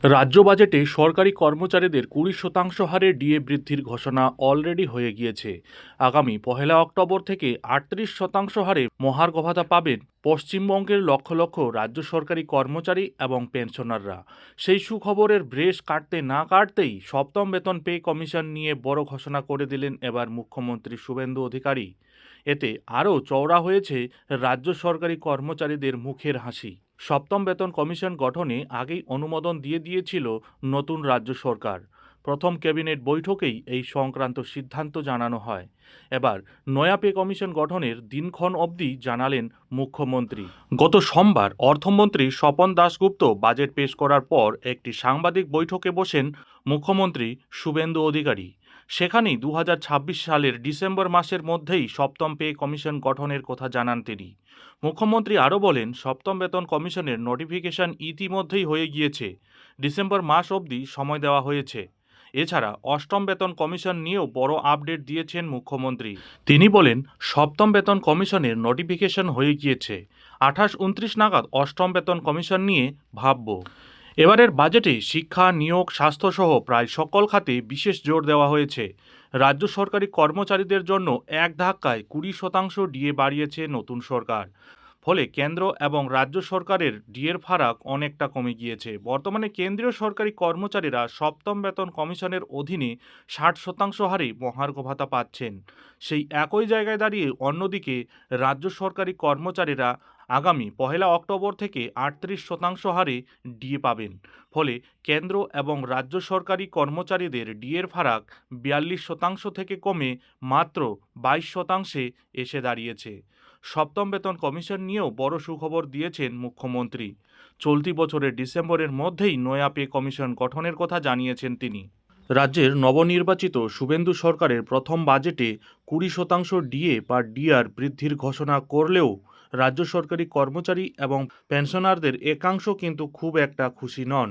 রাজ্য বাজেটে সরকারি কর্মচারীদের 20% হারে ডিএ বৃদ্ধির ঘোষণা অলরেডি হয়ে গিয়েছে। আগামী 1 অক্টোবর থেকে 38% হারে মহার্ঘ ভাতা পাবেন পশ্চিমবঙ্গের লক্ষ লক্ষ রাজ্য সরকারি কর্মচারী এবং পেনশনাররা। সেই সুখবরের ব্রেশ কাটতে না কাটতেই সপ্তম বেতন পে কমিশন নিয়ে বড় ঘোষণা করে দিলেন এবার মুখ্যমন্ত্রী শুভেন্দু অধিকারী। এতে আরও চওড়া হয়েছে রাজ্য সরকারি কর্মচারীদের মুখের হাসি। সপ্তম বেতন কমিশন গঠনে আগেই অনুমোদন দিয়ে দিয়েছিল নতুন রাজ্য সরকার। প্রথম ক্যাবিনেট বৈঠকেই এই সংক্রান্ত সিদ্ধান্ত জানানো হয়। এবার নয়া পে কমিশন গঠনের দিনক্ষণ অবধি জানালেন মুখ্যমন্ত্রী। গত সোমবার অর্থমন্ত্রী স্বপন দাশগুপ্ত বাজেট পেশ করার পর একটি সাংবাদিক বৈঠকে বসেন মুখ্যমন্ত্রী শুভেন্দু অধিকারী। সেখানেই 2026 সালের ডিসেম্বর মাসের মধ্যেই সপ্তম পে কমিশন গঠনের কথা জানান তিনি। মুখ্যমন্ত্রী আরও বলেন, সপ্তম বেতন কমিশনের নোটিফিকেশন ইতিমধ্যেই হয়ে গিয়েছে। ডিসেম্বর মাস অবধি সময় দেওয়া হয়েছে। এছাড়া অষ্টম বেতন কমিশন নিয়েও বড় আপডেট দিয়েছেন মুখ্যমন্ত্রী। তিনি বলেন, সপ্তম বেতন কমিশনের নোটিফিকেশন হয়ে গিয়েছে। 28-29 নাগাদ অষ্টম বেতন কমিশন নিয়ে ভাবব। এবারের বাজেটে শিক্ষা, নিয়োগ, স্বাস্থ্যসহ প্রায় সকল খাতে বিশেষ জোর দেওয়া হয়েছে। রাজ্য সরকারি কর্মচারীদের জন্য এক ধাক্কায় 20% ডিএ বাড়িয়েছে নতুন সরকার। ফলে কেন্দ্র এবং রাজ্য সরকারের ডিএর ফারাক অনেকটা কমে গিয়েছে। বর্তমানে কেন্দ্রীয় সরকারি কর্মচারীরা সপ্তম বেতন কমিশনের অধীনে 60% হারে মহার্ঘ ভাতা পাচ্ছেন। সেই একই জায়গায় দাঁড়িয়ে অন্যদিকে রাজ্য সরকারি কর্মচারীরা আগামী 1 অক্টোবর থেকে 38% হারে ডিএ পাবেন। ফলে কেন্দ্র এবং রাজ্য সরকারি কর্মচারীদের ডিএর ফারাক 42% থেকে কমে মাত্র 22% এসে দাঁড়িয়েছে। সপ্তম বেতন কমিশন নিয়েও বড় সুখবর দিয়েছেন মুখ্যমন্ত্রী। চলতি বছরের ডিসেম্বরের মধ্যেই নয়া পে কমিশন গঠনের কথা জানিয়েছেন তিনি। রাজ্যের নবনির্বাচিত শুভেন্দু সরকারের প্রথম বাজেটে 20% ডিএ বা ডিআর বৃদ্ধির ঘোষণা করলেও রাজ্য সরকারি কর্মচারী এবং পেনশনারদের একাংশ কিন্তু খুব একটা খুশি নন।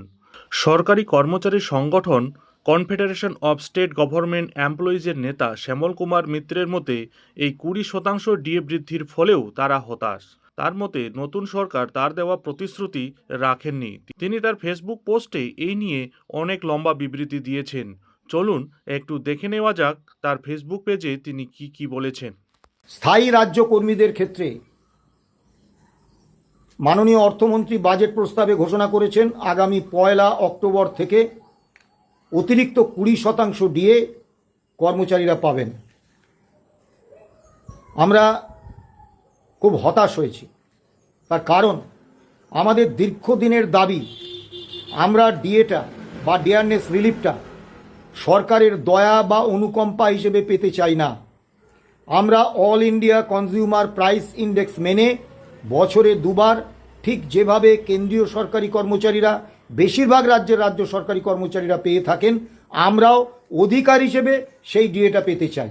সরকারি কর্মচারী সংগঠন কনফেডারেশন অব স্টেট গভর্নমেন্ট এমপ্লয়িজের নেতা শ্যামল কুমার মিত্রের মতে এই 20% ডিএ বৃদ্ধির ফলেও তারা হতাশ। তার মতে নতুন সরকার তার দেওয়া প্রতিশ্রুতি রাখেননি। তিনি তার ফেসবুক পোস্টে এই নিয়ে অনেক লম্বা বিবৃতি দিয়েছেন। চলুন একটু দেখে নেওয়া যাক তার ফেসবুক পেজে তিনি কি বলেছেন। স্থায়ী রাজ্য কর্মীদের ক্ষেত্রে মাননীয় অর্থমন্ত্রী বাজেট প্রস্তাবে ঘোষণা করেছেন আগামী 1 অক্টোবর থেকে অতিরিক্ত 20% ডিএ কর্মচারীরা পাবেন। আমরা খুব হতাশ হয়েছি। তার কারণ আমাদের দীর্ঘদিনের দাবি, আমরা ডিএটা বা ডিয়ারনেস রিলিফটা সরকারের দয়া বা অনুকম্পা হিসেবে পেতে চাই না। আমরা all India consumer price index মেনে বছরে দুবার, ঠিক যেভাবে কেন্দ্রীয় সরকারি কর্মচারীরা, বেশিরভাগ রাজ্যের রাজ্য সরকারি কর্মচারীরা পেয়ে থাকেন, আমরাও অধিকার হিসেবে সেই ডিএটা পেতে চাই।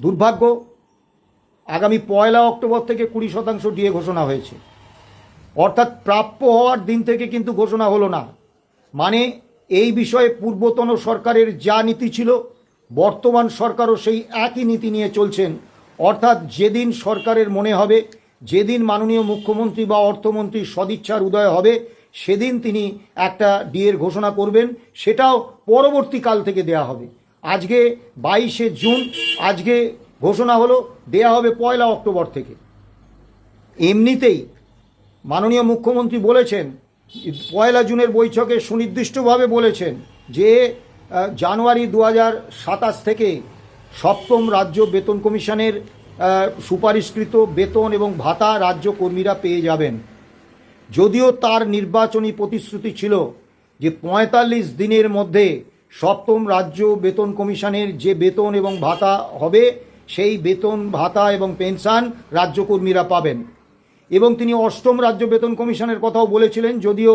দুর্ভাগ্য, আগামী 1 অক্টোবর থেকে 20% ডিএ ঘোষণা হয়েছে, অর্থাৎ প্রাপ্য হওয়ার দিন থেকে কিন্তু ঘোষণা হলো না। মানে এই বিষয়ে পূর্বতন সরকারের যা নীতি ছিল, বর্তমান সরকারও সেই একই নীতি নিয়ে চলছেন। অর্থাৎ যেদিন সরকারের মনে হবে, যেদিন মাননীয় মুখ্যমন্ত্রী বা অর্থমন্ত্রীর সদিচ্ছার উদয় হবে, সেদিন তিনি একটা ডিএর ঘোষণা করবেন, সেটাও পরবর্তীকাল থেকে দেয়া হবে। আজকে 22শে জুন, আজকে ঘোষণা হলো, দেয়া হবে 1 অক্টোবর থেকে। এমনিতেই মাননীয় মুখ্যমন্ত্রী বলেছেন, 1 জুনের বৈঠকে সুনির্দিষ্টভাবে বলেছেন যে জানুয়ারি 2027 থেকে সপ্তম রাজ্য বেতন কমিশনের সুপারিশকৃত বেতন এবং ভাতা রাজ্য কর্মীরা পেয়ে যাবেন। যদিও তার নির্বাচনী প্রতিশ্রুতি ছিল যে 45 দিনের মধ্যে সপ্তম রাজ্য বেতন কমিশনের যে বেতন এবং ভাতা হবে, সেই বেতন, ভাতা এবং পেনশন রাজ্য কর্মীরা পাবেন। এবং তিনি অষ্টম রাজ্য বেতন কমিশনের কথাও বলেছিলেন, যদিও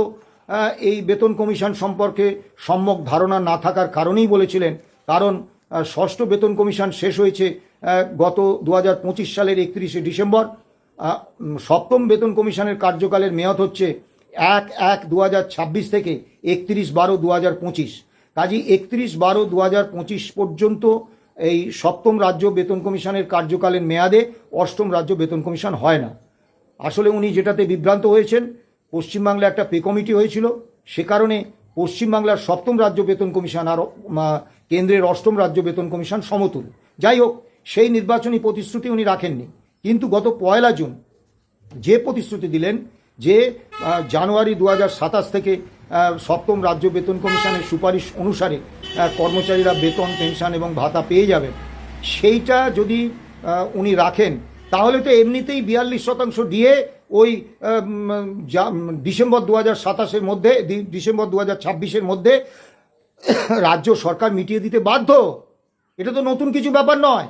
এই বেতন কমিশন সম্পর্কে সম্যক ধারণা না থাকার কারণেই বলেছিলেন। কারণ ষষ্ঠ বেতন কমিশন শেষ হয়েছে গত 2025 সালের 31শে ডিসেম্বর। সপ্তম বেতন কমিশনের কার্যকালের মেয়াদ হচ্ছে 1/1/2026 থেকে 31/12/2025। কাজেই 31/12/2025 পর্যন্ত এই সপ্তম রাজ্য বেতন কমিশনের কার্যকালের মেয়াদে অষ্টম রাজ্য বেতন কমিশন হয় না। আসলে উনি যেটাতে বিভ্রান্ত হয়েছেন, পশ্চিমবাংলায় একটা পে কমিটি হয়েছিল, সে কারণে পশ্চিমবাংলার 7ম রাজ্য বেতন কমিশন আর কেন্দ্রের 8ম রাজ্য বেতন কমিশন সমতুল। যাই হোক, সেই নির্বাচনী প্রতিশ্রুতি উনি রাখেননি, কিন্তু গত 1 জুন যে প্রতিশ্রুতি দিলেন যে জানুয়ারি 2027 থেকে 7ম রাজ্য বেতন কমিশনের সুপারিশ অনুসারে কর্মচারীরা বেতন, পেনশন এবং ভাতা পেয়ে যাবেন, সেইটা যদি উনি রাখেন তাহলে তো এমনিতেই 42% ডিএ ওই ডিসেম্বর 2027-এর মধ্যে, ডিসেম্বর 2026-এর মধ্যে রাজ্য সরকার মিটিয়ে দিতে বাধ্য। এটা তো নতুন কিছু ব্যাপার নয়।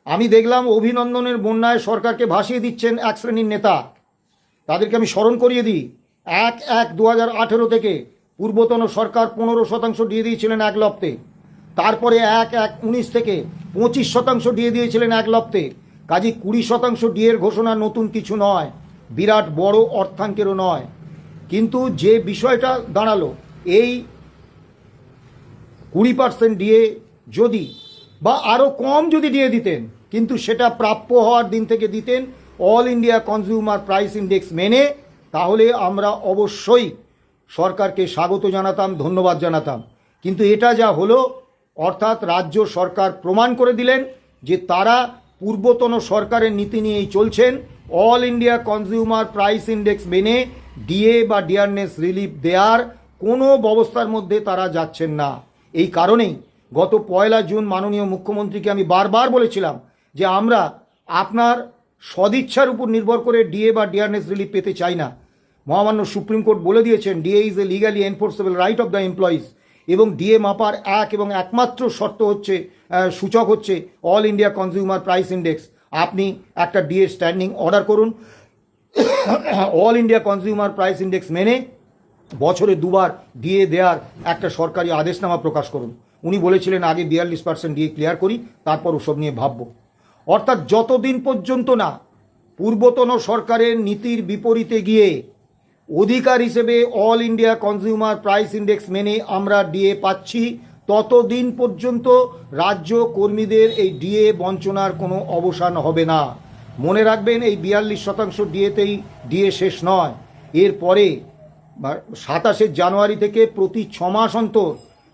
আমি দেখলাম অভিনন্দনের বন্যায় সরকারকে ভাসিয়ে দিচ্ছেন এক শ্রেণীর নেতা। তাদেরকে আমি স্মরণ করিয়ে দিই, 1/1/2018 থেকে পূর্বতন সরকার 15% দিয়ে দিয়েছিলেন 1 লপ্তে। তারপরে 1/1/19 থেকে 25% দিয়ে দিয়েছিলেন 1 লপ্তে। কাজে 20% ডিএর ঘোষণা নতুন কিছু নয়, বিরাট বড় অর্থাঙ্কেরও নয়। কিন্তু যে বিষয়টা দাঁড়ালো, এই 20% ডিএ যদি বা আরও কম যদি ডিএ দিতেন, কিন্তু সেটা প্রাপ্য হওয়ার দিন থেকে দিতেন all India consumer price index মেনে, তাহলে আমরা অবশ্যই সরকারকে স্বাগত জানাতাম, ধন্যবাদ জানাতাম। কিন্তু এটা যা হলো, অর্থাৎ রাজ্য সরকার প্রমাণ করে দিলেন যে তারা পূর্বতন সরকারের নীতি নিয়েই চলছেন। All India consumer price index মেনে ডিএ বা ডিয়ারনেস রিলিফ দেওয়ার কোনো ব্যবস্থার মধ্যে তারা যাচ্ছেন না। এই কারণেই গত 1 জুন মাননীয় মুখ্যমন্ত্রীকে আমি বারবার বলেছিলাম যে আমরা আপনার সদিচ্ছার উপর নির্ভর করে ডিএ বা ডিয়ারনেস রিলিফ পেতে চাই না। মহামান্য সুপ্রিম কোর্ট বলে দিয়েছেন DA is a legally enforceable right of the employees, এবং ডিএ মাপার এক এবং একমাত্র শর্ত হচ্ছে, সূচক হচ্ছে all India consumer price index. আপনি একটা ডিএ স্ট্যান্ডিং অর্ডার করুন, all India consumer price index মেনে বছরে 2বার ডিএ দেওয়ার একটা সরকারি আদেশনামা প্রকাশ করুন। উনি বলেছিলেন আগে 42% ডিএ ক্লিয়ার করি, তারপর ওসব নিয়ে ভাবব। অর্থাৎ যতদিন পর্যন্ত না পূর্বতন সরকারের নীতির বিপরীতে গিয়ে অধিকার হিসেবে all India consumer price index মেনে আমরা ডিএ পাচ্ছি, ততদিন পর্যন্ত রাজ্য কর্মীদের এই ডিএ বঞ্চনার কোনো অবসান হবে না। মনে রাখবেন, এই 42% ডিএতেই ডিএ শেষ নয়। এরপরে 27 জানুয়ারি থেকে প্রতি 6 মাস অন্তর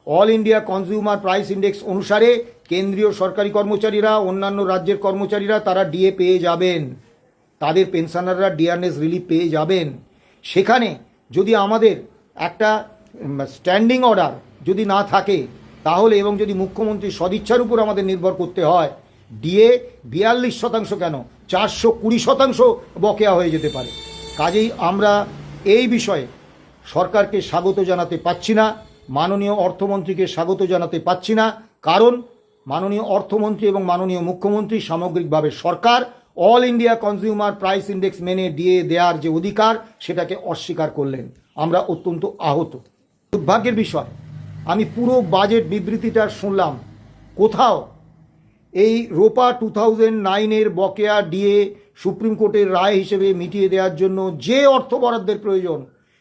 all India consumer price index অনুসারে কেন্দ্রীয় সরকারি কর্মচারীরা, অন্যান্য রাজ্যের কর্মচারীরা তারা ডিএ পেয়ে যাবেন, তাদের পেনশনাররা ডিয়ারনেস রিলিফ পেয়ে যাবেন। সেখানে যদি আমাদের একটা স্ট্যান্ডিং অর্ডার যদি না থাকে তাহলে, এবং যদি মুখ্যমন্ত্রীর সদিচ্ছার উপর আমাদের নির্ভর করতে হয়, ডিএ 42% কেন 420% বকেয়া হয়ে যেতে পারে। কাজেই আমরা এই বিষয়ে সরকারকে স্বাগত জানাতে পাচ্ছি না, মাননীয় অর্থমন্ত্রীকে স্বাগত জানাতে পাচ্ছি না, কারণ মাননীয় অর্থমন্ত্রী এবং মাননীয় মুখ্যমন্ত্রী সামগ্রিকভাবে সরকার all India consumer price index মেনে ডিএ দেওয়ার যে অধিকার সেটাকে অস্বীকার করলেন। আমরা অত্যন্ত আহত। দুর্ভাগ্যের বিষয়, আমি পুরো বাজেট বিবৃতিটা শুনলাম, কোথাও এই রোপা 2009-এর বকেয়া ডিএ সুপ্রিম কোর্টের রায় হিসেবে মিটিয়ে দেওয়ার জন্য যে অর্থ বরাদ্দের প্রয়োজন,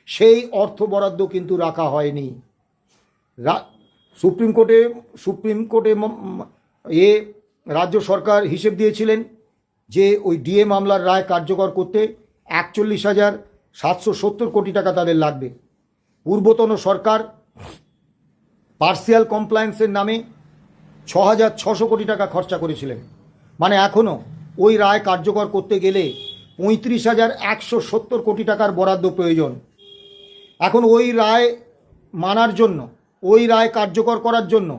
সেই অর্থ বরাদ্দ কিন্তু রাখা হয়নি। সুপ্রিম কোর্টে রাজ্য সরকার হিসেব দিয়েছিলেন যে ওই ডিএ মামলার রায় কার্যকর করতে 41,770 কোটি টাকা তাদের লাগবে। পূর্বতন সরকার পার্সিয়াল কমপ্লায়েন্সের নামে 6,600 কোটি টাকা খরচা করেছিলেন। মানে এখনও ওই রায় কার্যকর করতে গেলে 35,170 কোটি টাকার বরাদ্দ প্রয়োজন। এখন ওই রায় মানার জন্য, ওই রায় কার্যকর করার জন্য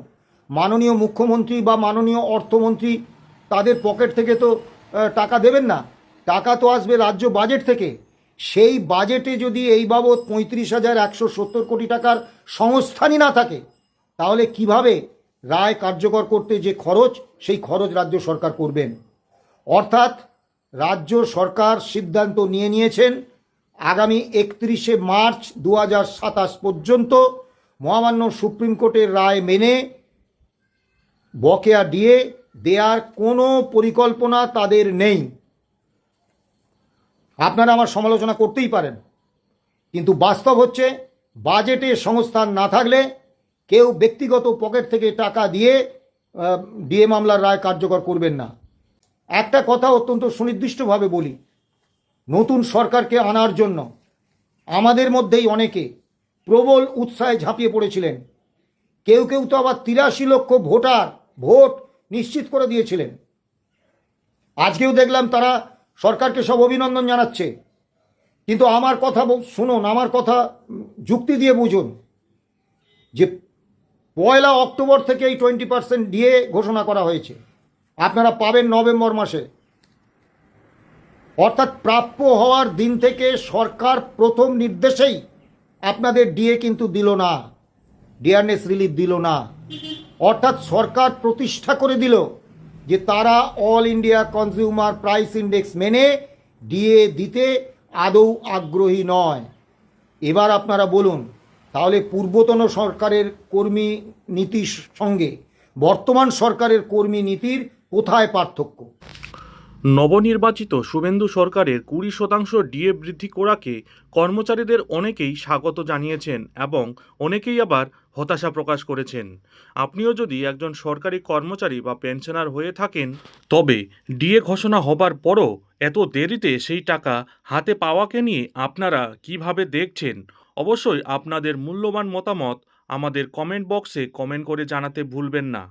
মাননীয় মুখ্যমন্ত্রী বা মাননীয় অর্থমন্ত্রী তাদের পকেট থেকে তো টাকা দেবেন না, টাকা তো আসবে রাজ্য বাজেট থেকে। সেই বাজেটে যদি এই বাবদ 35,170 কোটি টাকার সংস্থানই না থাকে, তাহলে কিভাবে রায় কার্যকর করতে যে খরচ, সেই খরচ রাজ্য সরকার করবেন? অর্থাৎ রাজ্য সরকার সিদ্ধান্ত নিয়েছেন আগামী 31শে মার্চ 2027 পর্যন্ত মহামান্য সুপ্রিম কোর্টের রায় মেনে বকেয়া ডিএ দেওয়ার কোনো পরিকল্পনা তাদের নেই। আপনারা আমার সমালোচনা করতেই পারেন, কিন্তু বাস্তব হচ্ছে বাজেটে সংস্থান না থাকলে কেউ ব্যক্তিগত পকেট থেকে টাকা দিয়ে ডিএ মামলার রায় কার্যকর করবেন না। একটা কথা অত্যন্ত সুনির্দিষ্টভাবে বলি, নতুন সরকারকে আনার জন্য আমাদের মধ্যেই অনেকে প্রবল উৎসাহে ঝাঁপিয়ে পড়েছিলেন। কেউ কেউ তো আবার 83 লক্ষ ভোট নিশ্চিত করে দিয়েছিলেন। আজকেও দেখলাম তারা সরকারকে সব অভিনন্দন জানাচ্ছে। কিন্তু আমার কথা শুনুন, আমার কথা যুক্তি দিয়ে বুঝুন যে 1 অক্টোবর থেকে এই 20% ডিএ ঘোষণা করা হয়েছে, আপনারা পাবেন নভেম্বর মাসে। অর্থাৎ প্রাপ্য হওয়ার দিন থেকে সরকার প্রথম নির্দেশেই আপনাদের ডিএ কিন্তু দিল না, ডিয়ারনেস রিলিফ দিল না। অর্থাৎ সরকার প্রতিষ্ঠা করে দিল যে তারা all India consumer price index মেনে ডিএ দিতে আদৌ আগ্রহী নয়। এবার আপনারা বলুন, তাহলে পূর্বতন সরকারের কর্মী নীতির সঙ্গে বর্তমান সরকারের কর্মী নীতির কোথায় পার্থক্য? নবনির্বাচিত শুভেন্দু সরকারের 20% ডিএ বৃদ্ধি করাকে কর্মচারীদের অনেকেই স্বাগত জানিয়েছেন এবং অনেকেই আবার হতাশা প্রকাশ করেছেন। আপনিও যদি একজন সরকারি কর্মচারী বা পেনশনার হয়ে থাকেন, তবে ডিএ ঘোষণা হবার পরও এত দেরিতে সেই টাকা হাতে পাওয়াকে নিয়ে আপনারা কিভাবে দেখছেন? অবশ্যই আপনাদের মূল্যবান মতামত আমাদের কমেন্ট বক্সে কমেন্ট করে জানাতে ভুলবেন না।